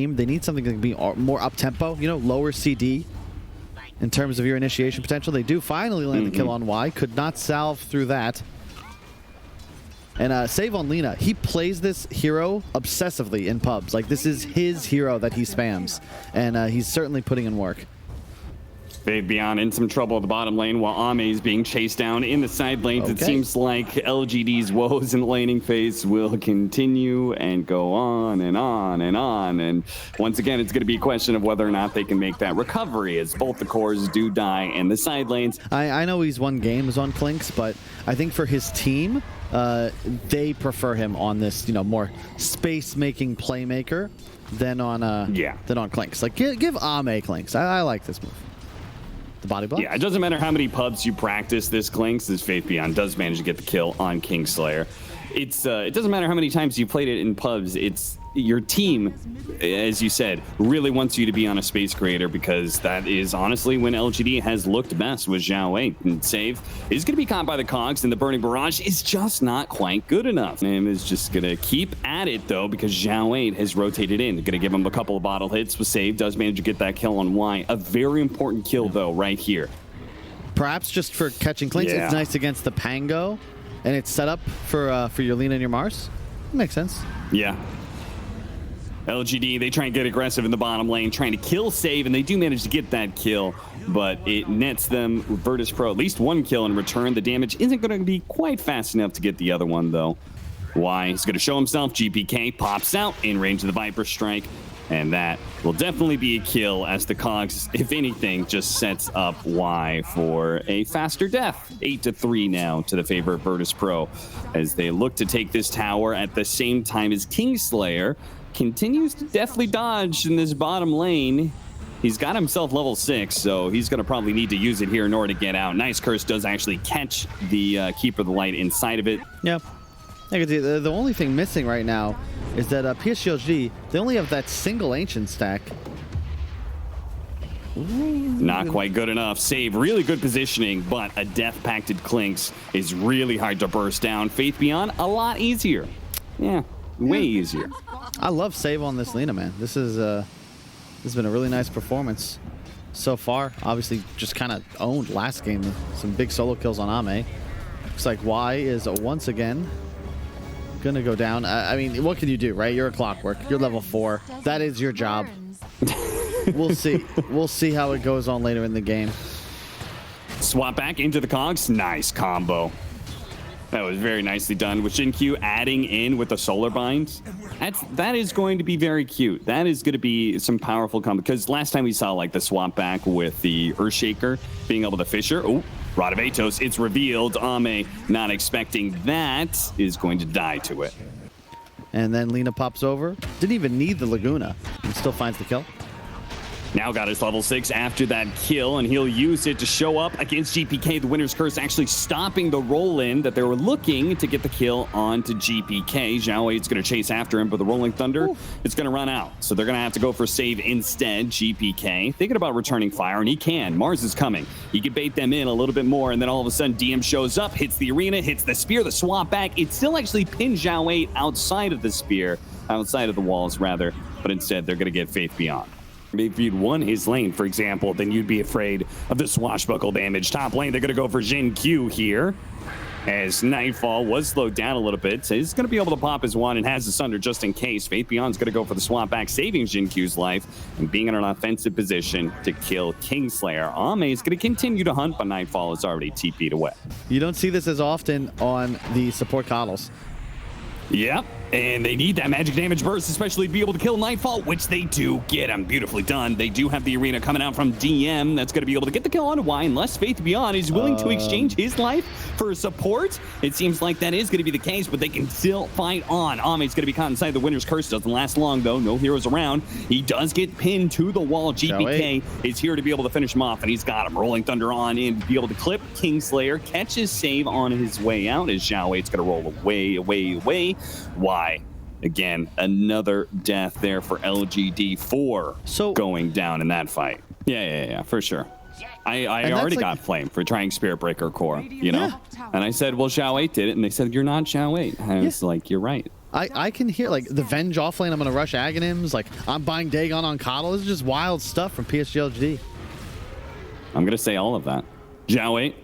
They need something that can be more up-tempo, you know, lower CD in terms of your initiation potential. They do finally land the kill on Y. Could not salve through that. And save on Lina. He plays this hero obsessively in pubs. Like, this is his hero that he spams. And he's certainly putting in work. They've been in some trouble at the bottom lane while Ame is being chased down in the side lanes. Okay. It seems like LGD's woes in the laning phase will continue and go on and on and on. And once again, it's going to be a question of whether or not they can make that recovery as both the cores do die in the side lanes. I know he's won games on Clinks, but I think for his team, they prefer him on this, you know, more space-making playmaker than on Clinks. Like, give Ame Clinks. I like this move. The body block? Yeah, it doesn't matter how many pubs you practice this Clinks, this Faith Beyond does manage to get the kill on Kingslayer. It doesn't matter how many times you played it in pubs, it's your team, as you said, really wants you to be on a space creator, because that is honestly when LGD has looked best with Zhao Wei. And Save is going to be caught by the cogs, and the Burning Barrage is just not quite good enough. And is just going to keep at it, though, because Zhao Wei has rotated in. Going to give him a couple of bottle hits with Save. Does manage to get that kill on Y. A very important kill, though, right here. Perhaps just for catching Clinks. It's nice against the Pango, and it's set up for your Lina and your Mars. Makes sense. Yeah. LGD, they try and get aggressive in the bottom lane, trying to kill Save, and they do manage to get that kill, but it nets them, VirtusPro, at least one kill in return. The damage isn't going to be quite fast enough to get the other one, though. Y is going to show himself. GPK pops out in range of the Viper Strike, and that will definitely be a kill, as the cogs, if anything, just sets up Y for a faster death. 8-3 now to the favor of VirtusPro, as they look to take this tower at the same time as Kingslayer continues to deftly dodge in this bottom lane. He's got himself level 6, so he's going to probably need to use it here in order to get out. Nice Curse does actually catch the Keeper of the Light inside of it. Yeah. The only thing missing right now is that PSGLGD, they only have that single Ancient stack. Not quite good enough. Save, really good positioning, but a Death-Pacted Clinks is really hard to burst down. Faith Beyond, a lot easier. Yeah, way easier. I love Save on this Lina, man. This has been a really nice performance so far. Obviously, just kind of owned last game. Some big solo kills on Ame. Looks like Y is once again gonna go down. I mean, what can you do, right? You're a Clockwork. You're level 4. That is your job. We'll see. We'll see how it goes on later in the game. Swap back into the cogs. Nice combo. That was very nicely done with Q adding in with the solar binds. That is going to be very cute. That is going to be some powerful combo, because last time we saw like the swap back with the Earthshaker being able to Fisher. Oh, Rod of Atos, it's revealed. Ame, not expecting that, is going to die to it. And then Lina pops over. Didn't even need the Laguna, and still finds the kill. Now got his level 6 after that kill, and he'll use it to show up against GPK. The Winner's Curse actually stopping the roll-in that they were looking to get the kill onto GPK. Zhao Wei is going to chase after him, but the Rolling Thunder is going to run out. So they're going to have to go for Save instead. GPK thinking about returning fire, and he can. Mars is coming. He can bait them in a little bit more, and then all of a sudden DM shows up, hits the arena, hits the spear, the swap back. It still actually pins Zhao Wei outside of the spear, outside of the walls rather, but instead they're going to get Faith Beyond. If you'd won his lane, for example, then you'd be afraid of the swashbuckle damage. Top lane, they're going to go for Jin Q here, as Nightfall was slowed down a little bit. So he's going to be able to pop his wand and has the Sunder just in case. Faith Beyond's going to go for the swap back, saving Jin Q's life and being in an offensive position to kill Kingslayer. Ame is going to continue to hunt, but Nightfall is already TP'd away. You don't see this as often on the support coddles. Yep, and they need that magic damage burst, especially to be able to kill Nightfall, which they do get him. Beautifully done. They do have the arena coming out from DM. That's going to be able to get the kill on Y, unless Faith Beyond is willing to exchange his life for support. It seems like that is going to be the case, but they can still fight on. Ame's going to be caught inside the Winner's Curse. Doesn't last long, though. No heroes around. He does get pinned to the wall. GPK is here to be able to finish him off, and he's got him. Rolling Thunder on in to be able to clip Kingslayer. Catches Save on his way out, as Zhao Wei's going to roll away. Y. Again, another death there for LGD. 4 going down in that fight. Yeah, for sure. I already got flamed for trying Spirit Breaker core, you know? And I said, well, Zhao 8 did it, and they said, you're not Zhao 8. And I was like, you're right. I can hear like the Venge offlane. I'm gonna rush Aghanims. Like I'm buying Dagon on Coddle. This is just wild stuff from PSGLGD. I'm gonna say all of that. Zhao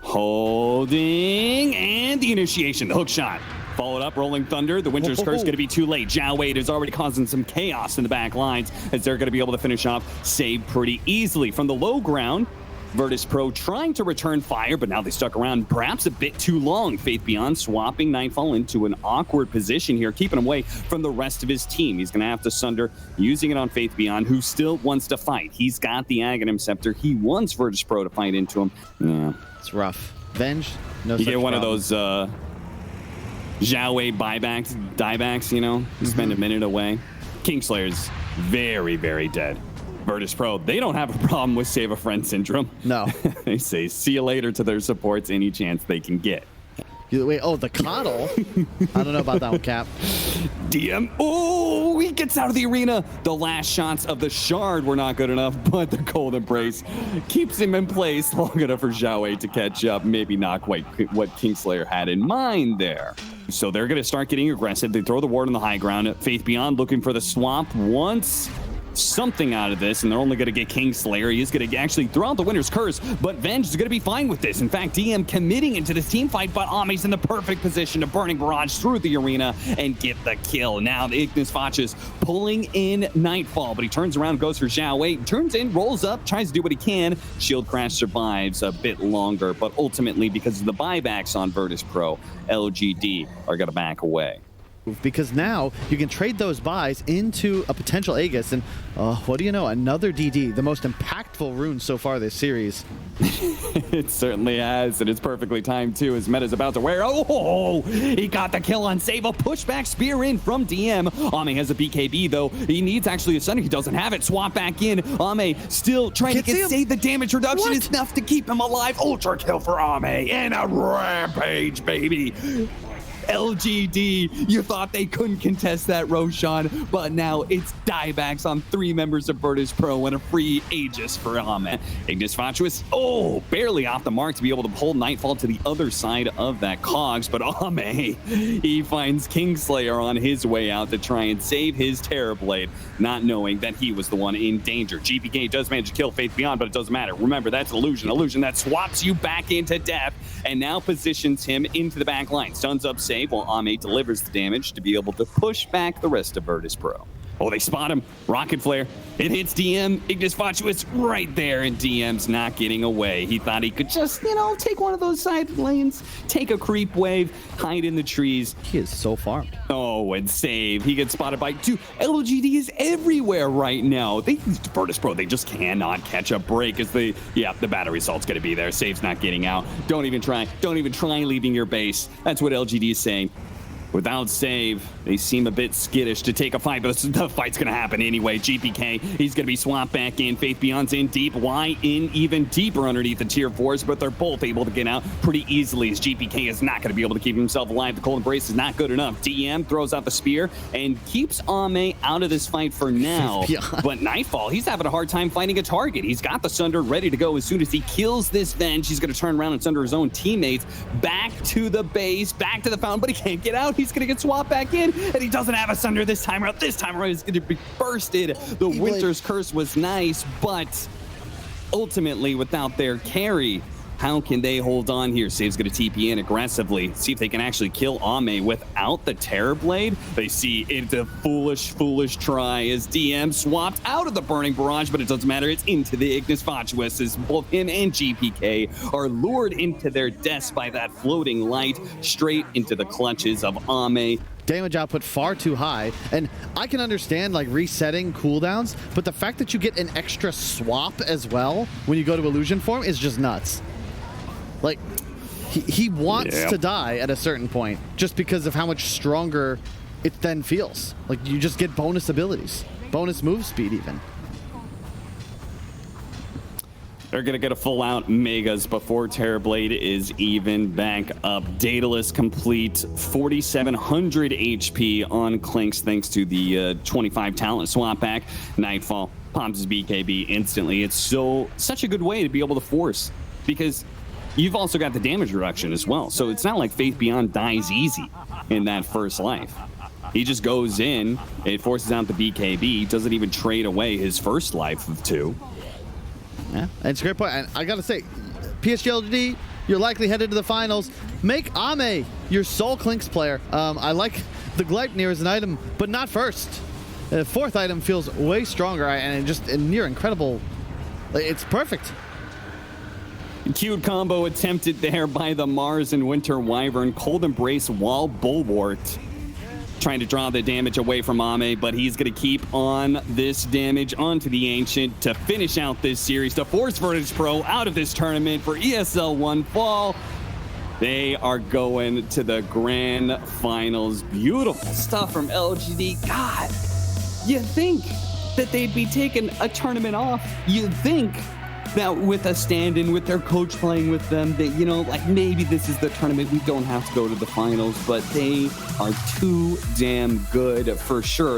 holding, and the initiation, the hook shot. Followed up, Rolling Thunder. The Winter's Curse going to be too late. Zhao Wei is already causing some chaos in the back lines as they're going to be able to finish off Save pretty easily. From the low ground, VirtusPro trying to return fire, but now they stuck around perhaps a bit too long. Faith Beyond swapping Nightfall into an awkward position here, keeping him away from the rest of his team. He's going to have to Sunder, using it on Faith Beyond, who still wants to fight. He's got the Aghanim Scepter. He wants VirtusPro to fight into him. Yeah. It's rough. Venge, no You such get one problem. of those Zhao Wei buybacks, diebacks, you know, spend a minute away. Kingslayer's very, very dead. VirtusPro, they don't have a problem with Save a Friend syndrome. No. They say see you later to their supports any chance they can get. Wait, oh, the Coddle? I don't know about that one, Cap. DM, oh, he gets out of the arena. The last shots of the Shard were not good enough, but the Cold Embrace keeps him in place long enough for Zhao Wei to catch up. Maybe not quite what Kingslayer had in mind there. So they're going to start getting aggressive. They throw the ward on the high ground. Faith Beyond looking for the swamp once. Something out of this, and they're only going to get Kingslayer. He is going to actually throw out the Winter's Curse, but Venge is going to be fine with this. In fact, DM committing into this team fight, but Ame's in the perfect position to Burning Barrage through the arena and get the kill. Now the Ignis Fachus pulling in Nightfall, but he turns around, goes for Zhao Wei, turns in, rolls up, tries to do what he can. Shield Crash survives a bit longer, but ultimately, because of the buybacks on VirtusPro, LGD are going to back away. Because now you can trade those buys into a potential Aegis, and what do you know? Another DD, the most impactful rune so far this series. It certainly has, and it's perfectly timed too as Meta's about to wear. Oh, he got the kill on Save. A pushback spear in from DM. Ame has a BKB though. He needs actually a Sunder. He doesn't have it. Swap back in. Ame still trying to get Save. The damage reduction is enough to keep him alive. Ultra kill for Ame and a rampage, baby. LGD, you thought they couldn't contest that, Roshan, but now it's diebacks on 3 members of VirtusPro and a free Aegis for Ame. Ignis Fatuous, barely off the mark to be able to pull Nightfall to the other side of that cogs, but Ame, he finds Kingslayer on his way out to try and save his Terrorblade, not knowing that he was the one in danger. GPK does manage to kill Faith Beyond, but it doesn't matter. Remember, that's illusion that swaps you back into death and now positions him into the back line. Stuns up Save while Ame delivers the damage to be able to push back the rest of VirtusPro. Oh, they spot him. Rocket Flare. It hits DM. Ignis Fatuous right there, and DM's not getting away. He thought he could just, take one of those side lanes, take a creep wave, hide in the trees. He is so farmed. Oh, and Save. He gets spotted by 2. LGD is everywhere right now. VirtusPro, they just cannot catch a break as the battery assault's going to be there. Save's not getting out. Don't even try leaving your base. That's what LGD is saying. Without Save, they seem a bit skittish to take a fight, but the fight's going to happen anyway. GPK, he's going to be swapped back in. Faith Beyond's in deep. Y in even deeper underneath the tier 4s, but they're both able to get out pretty easily as GPK is not going to be able to keep himself alive. The Cold Embrace is not good enough. DM throws out the spear and keeps Ame out of this fight for now. But Nightfall, he's having a hard time finding a target. He's got the Sunder ready to go. As soon as he kills this Venge, he's going to turn around and Sunder his own teammates back to the base, back to the fountain, but he can't get out. He's going to get swapped back in, and he doesn't have a Sunder this time around. This time around, he's going to be bursted. The Winter's Curse was nice, but ultimately, without their carry, how can they hold on here? Save's going to TP in aggressively, see if they can actually kill Ame without the Terrorblade. They see it's a foolish try as DM swapped out of the Burning Barrage, but it doesn't matter. It's into the Ignis Fatuous as both him and GPK are lured into their deaths by that floating light, straight into the clutches of Ame. Damage output far too high, and I can understand like resetting cooldowns, but the fact that you get an extra swap as well when you go to illusion form is just nuts. Like, he wants to die at a certain point just because of how much stronger it then feels. Like, you just get bonus abilities, bonus move speed even. They're going to get a full-out Megas before Terrorblade is even back up. Daedalus complete, 4,700 HP on Clinks thanks to the 25 talent swap back. Nightfall pops his BKB instantly. It's such a good way to be able to force, because you've also got the damage reduction as well. So it's not like Faith Beyond dies easy in that first life. He just goes in, it forces out the BKB, doesn't even trade away his first life of 2. Yeah, it's a great point. And I got to say, PSGLGD, you're likely headed to the finals. Make Ame your Soul Clinks player. I like the Gleipnir as an item, but not first. The fourth item feels way stronger and just near incredible. It's perfect. Cute combo attempted there by the Mars and Winter Wyvern. Cold Embrace while Bulwart. Trying to draw the damage away from Ame, but he's going to keep on this damage onto the Ancient to finish out this series, to force VirtusPro out of this tournament for ESL 1 Fall. They are going to the grand finals. Beautiful stuff from LGD. God, you'd think that they'd be taking a tournament off. You'd think that with a stand-in, with their coach playing with them, that, you know, like maybe this is the tournament, we don't have to go to the finals, but they are too damn good for sure.